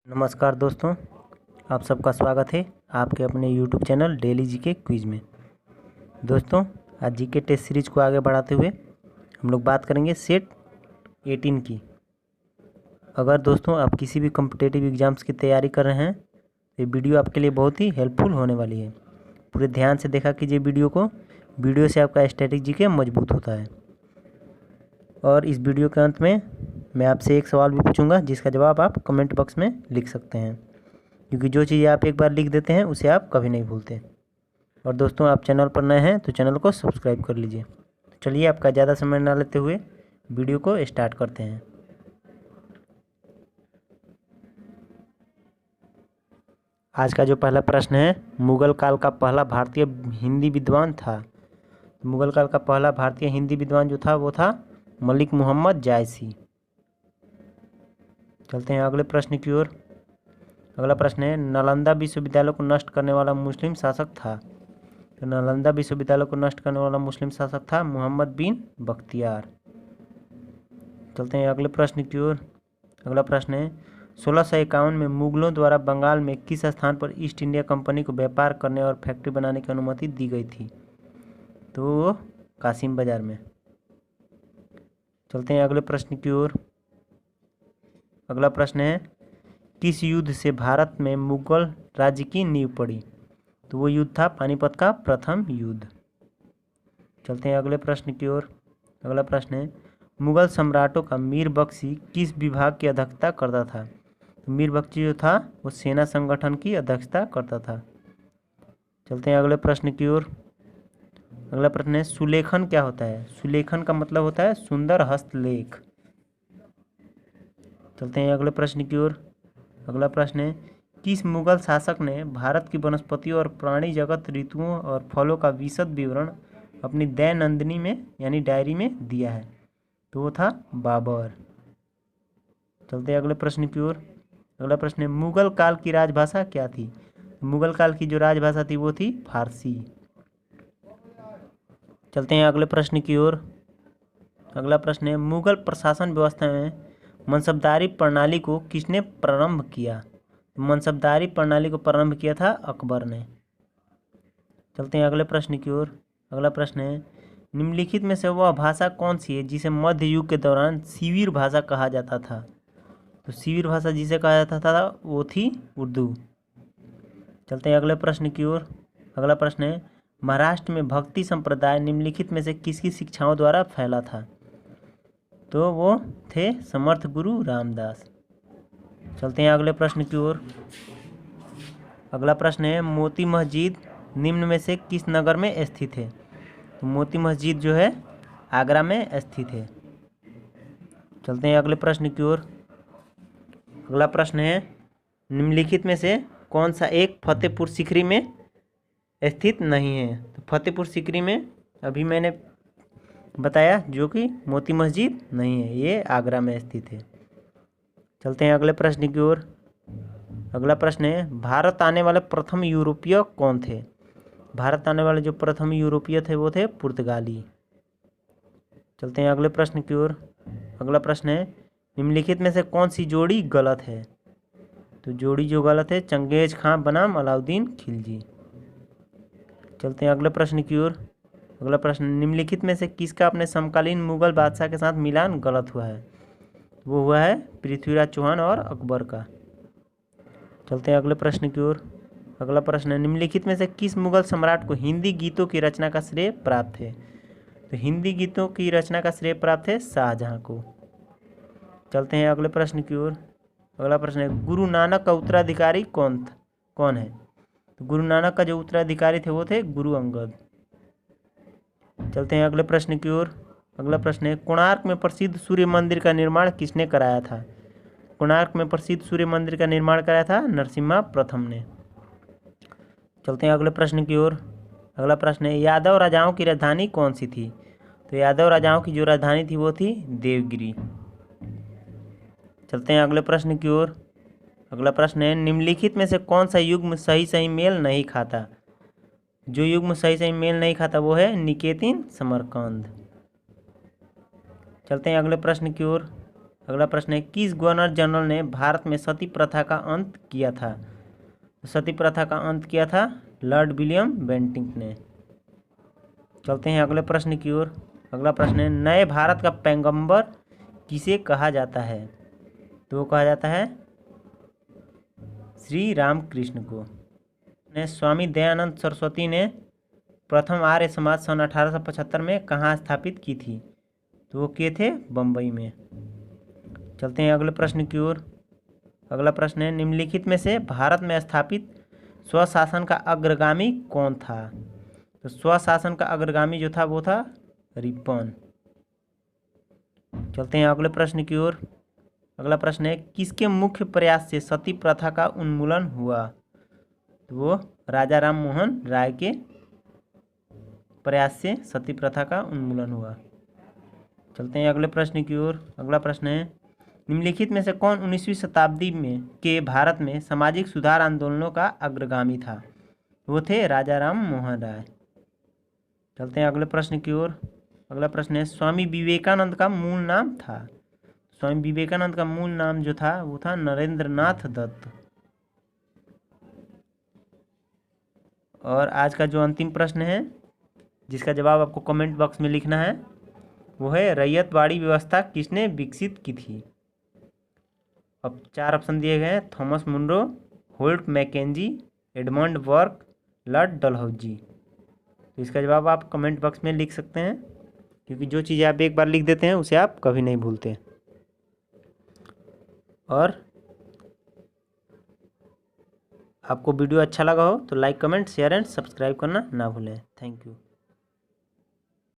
नमस्कार दोस्तों, आप सबका स्वागत है आपके अपने YouTube channel daily GK quiz में। दोस्तों, आज जीके टेस्ट सीरीज को आगे बढ़ाते हुए हम लोग बात करेंगे सेट 18 की। अगर दोस्तों आप किसी भी कॉम्पिटिटिव एग्ज़ाम्स की तैयारी कर रहे हैं तो ये वीडियो आपके लिए बहुत ही हेल्पफुल होने वाली है। पूरे ध्यान से देखा कीजिए वीडियो से आपका स्टैटिक जीके मजबूत होता है। और इस वीडियो के अंत में मैं आपसे एक सवाल भी पूछूंगा जिसका जवाब आप कमेंट बॉक्स में लिख सकते हैं, क्योंकि जो चीज़ें आप एक बार लिख देते हैं उसे आप कभी नहीं भूलते। और दोस्तों, आप चैनल पर नए हैं तो चैनल को सब्सक्राइब कर लीजिए। तो चलिए आपका ज़्यादा समय ना लेते हुए वीडियो को स्टार्ट करते हैं। आज का जो पहला प्रश्न है, मुगल काल का पहला भारतीय हिंदी विद्वान था। मुगल काल का पहला भारतीय हिंदी विद्वान जो था वो था मलिक मोहम्मद जायसी। चलते हैं अगले प्रश्न की ओर। अगला प्रश्न है, नालंदा विश्वविद्यालय को नष्ट करने वाला मुस्लिम शासक था। तो नालंदा विश्वविद्यालय को नष्ट करने वाला मुस्लिम शासक था मोहम्मद बिन बख्तियार। चलते हैं अगले प्रश्न की ओर। अगला प्रश्न है, 1651 में मुगलों द्वारा बंगाल में किस स्थान पर ईस्ट इंडिया कंपनी को व्यापार करने और फैक्ट्री बनाने की अनुमति दी गई थी? तो कासिम बाजार में। चलते हैं अगले प्रश्न की ओर। अगला प्रश्न है, किस युद्ध से भारत में मुगल राज्य की नींव पड़ी? तो वो युद्ध था पानीपत का प्रथम युद्ध। चलते हैं अगले प्रश्न की ओर। अगला प्रश्न है, मुगल सम्राटों का मीर बख्शी किस विभाग की अध्यक्षता करता था? तो मीर बख्शी जो था वो सेना संगठन की अध्यक्षता करता था। चलते हैं अगले प्रश्न की ओर। अगला प्रश्न है, सुलेखन क्या होता है? सुलेखन का मतलब होता है सुंदर हस्तलेख। चलते हैं अगले प्रश्न की ओर। अगला प्रश्न है, किस मुगल शासक ने भारत की वनस्पतियों और प्राणी जगत, ऋतुओं और फलों का विशद विवरण अपनी दैनंदिनी में यानी डायरी में दिया है? तो वो था बाबर। चलते हैं अगले प्रश्न की ओर। अगला प्रश्न है, मुगल काल की राजभाषा क्या थी? मुगल काल की जो राजभाषा थी वो थी फारसी। चलते हैं अगले प्रश्न की ओर। अगला प्रश्न है, मुगल प्रशासन व्यवस्था में मनसबदारी प्रणाली को किसने प्रारंभ किया? मनसबदारी प्रणाली को प्रारंभ किया था अकबर ने। चलते हैं अगले प्रश्न की ओर। अगला प्रश्न है, निम्नलिखित में से वह भाषा कौन सी है जिसे मध्य युग के दौरान सीवीर भाषा कहा जाता था? तो सीवीर भाषा जिसे कहा जाता था वो थी उर्दू। चलते हैं अगले प्रश्न की ओर। अगला प्रश्न है, महाराष्ट्र में भक्ति संप्रदाय निम्नलिखित में से किसकी शिक्षाओं द्वारा फैला था? तो वो थे समर्थ गुरु रामदास। चलते हैं अगले प्रश्न की ओर। अगला प्रश्न है, मोती मस्जिद निम्न में से किस नगर में स्थित है? तो मोती मस्जिद जो है आगरा में स्थित है। चलते हैं अगले प्रश्न की ओर। अगला प्रश्न है, निम्नलिखित में से कौन सा एक फतेहपुर सीकरी में स्थित नहीं है? तो फतेहपुर सीकरी में अभी मैंने बताया जो कि मोती मस्जिद नहीं है, ये आगरा में स्थित है। चलते हैं अगले प्रश्न की ओर। अगला प्रश्न है, भारत आने वाले प्रथम यूरोपीय कौन थे? भारत आने वाले जो प्रथम यूरोपीय थे वो थे पुर्तगाली। चलते हैं अगले प्रश्न की ओर। अगला प्रश्न है, निम्नलिखित में से कौन सी जोड़ी गलत है? तो जोड़ी जो गलत है, चंगेज खां बनाम अलाउद्दीन खिलजी। चलते हैं अगले प्रश्न की ओर। अगला प्रश्न, निम्नलिखित में से किसका अपने समकालीन मुगल बादशाह के साथ मिलान गलत हुआ है? वो हुआ है पृथ्वीराज चौहान और अकबर का। चलते हैं अगले प्रश्न की ओर। अगला प्रश्न है, निम्नलिखित में से किस मुगल सम्राट को हिंदी गीतों की रचना का श्रेय प्राप्त है? तो हिंदी गीतों की रचना का श्रेय प्राप्त है शाहजहां को। चलते हैं अगले प्रश्न की ओर। अगला प्रश्न है, गुरु नानक का उत्तराधिकारी कौन है? तो गुरु नानक का जो उत्तराधिकारी थे वो थे गुरु अंगद। चलते हैं अगले प्रश्न की ओर। अगला प्रश्न है, कोणार्क में प्रसिद्ध सूर्य मंदिर का निर्माण किसने कराया था? कोणार्क में प्रसिद्ध सूर्य मंदिर का निर्माण कराया था नरसिम्हा प्रथम ने। चलते हैं अगले प्रश्न की ओर। अगला प्रश्न है, यादव राजाओं की राजधानी कौन सी थी? तो यादव राजाओं की जो राजधानी थी वो थी देवगिरी। चलते हैं अगले प्रश्न की ओर। अगला प्रश्न है, निम्नलिखित में से कौन सा युग्म सही मेल नहीं खाता? जो युग्म सही मेल नहीं खाता वो है निकेतिन समरकंद। चलते हैं अगले प्रश्न की ओर। अगला प्रश्न है, किस गवर्नर जनरल ने भारत में सती प्रथा का अंत किया था? सती प्रथा का अंत किया था लॉर्ड विलियम बेंटिंक ने। चलते हैं अगले प्रश्न की ओर। अगला प्रश्न है, नए भारत का पैगंबर किसे कहा जाता है? तो वो कहा जाता है श्री रामकृष्ण को। स्वामी दयानंद सरस्वती ने प्रथम आर्य समाज सन 1875 में कहाँ स्थापित की थी? तो वो किए थे बम्बई में। चलते हैं अगले प्रश्न की ओर। अगला प्रश्न है, निम्नलिखित में से भारत में स्थापित स्वशासन का अग्रगामी कौन था? तो स्वशासन का अग्रगामी जो था वो था रिपन। चलते हैं अगले प्रश्न की ओर। अगला प्रश्न है, किसके मुख्य प्रयास से सती प्रथा का उन्मूलन हुआ? तो वो राजा राम मोहन राय के प्रयास से सती प्रथा का उन्मूलन हुआ। चलते हैं अगले प्रश्न की ओर। अगला प्रश्न है, निम्नलिखित में से कौन 19वीं शताब्दी में के भारत में सामाजिक सुधार आंदोलनों का अग्रगामी था? वो थे राजा राम मोहन राय। चलते हैं अगले प्रश्न की ओर। अगला प्रश्न है, स्वामी विवेकानंद का मूल नाम था? स्वामी विवेकानंद का मूल नाम जो था वो था नरेंद्र नाथ दत्त। और आज का जो अंतिम प्रश्न है जिसका जवाब आपको कमेंट बॉक्स में लिखना है वो है, रैयतवाड़ी व्यवस्था किसने विकसित की थी? अब 4 ऑप्शन दिए गए हैं, Thomas Munro, Holt Mackenzie, Edmund Burke, Lord Dalhousie. तो इसका जवाब आप कमेंट बॉक्स में लिख सकते हैं, क्योंकि जो चीज़ें आप एक बार लिख देते हैं उसे आप कभी नहीं भूलते। और आपको वीडियो अच्छा लगा हो तो like, comment, share and subscribe करना ना भूलें। Thank you.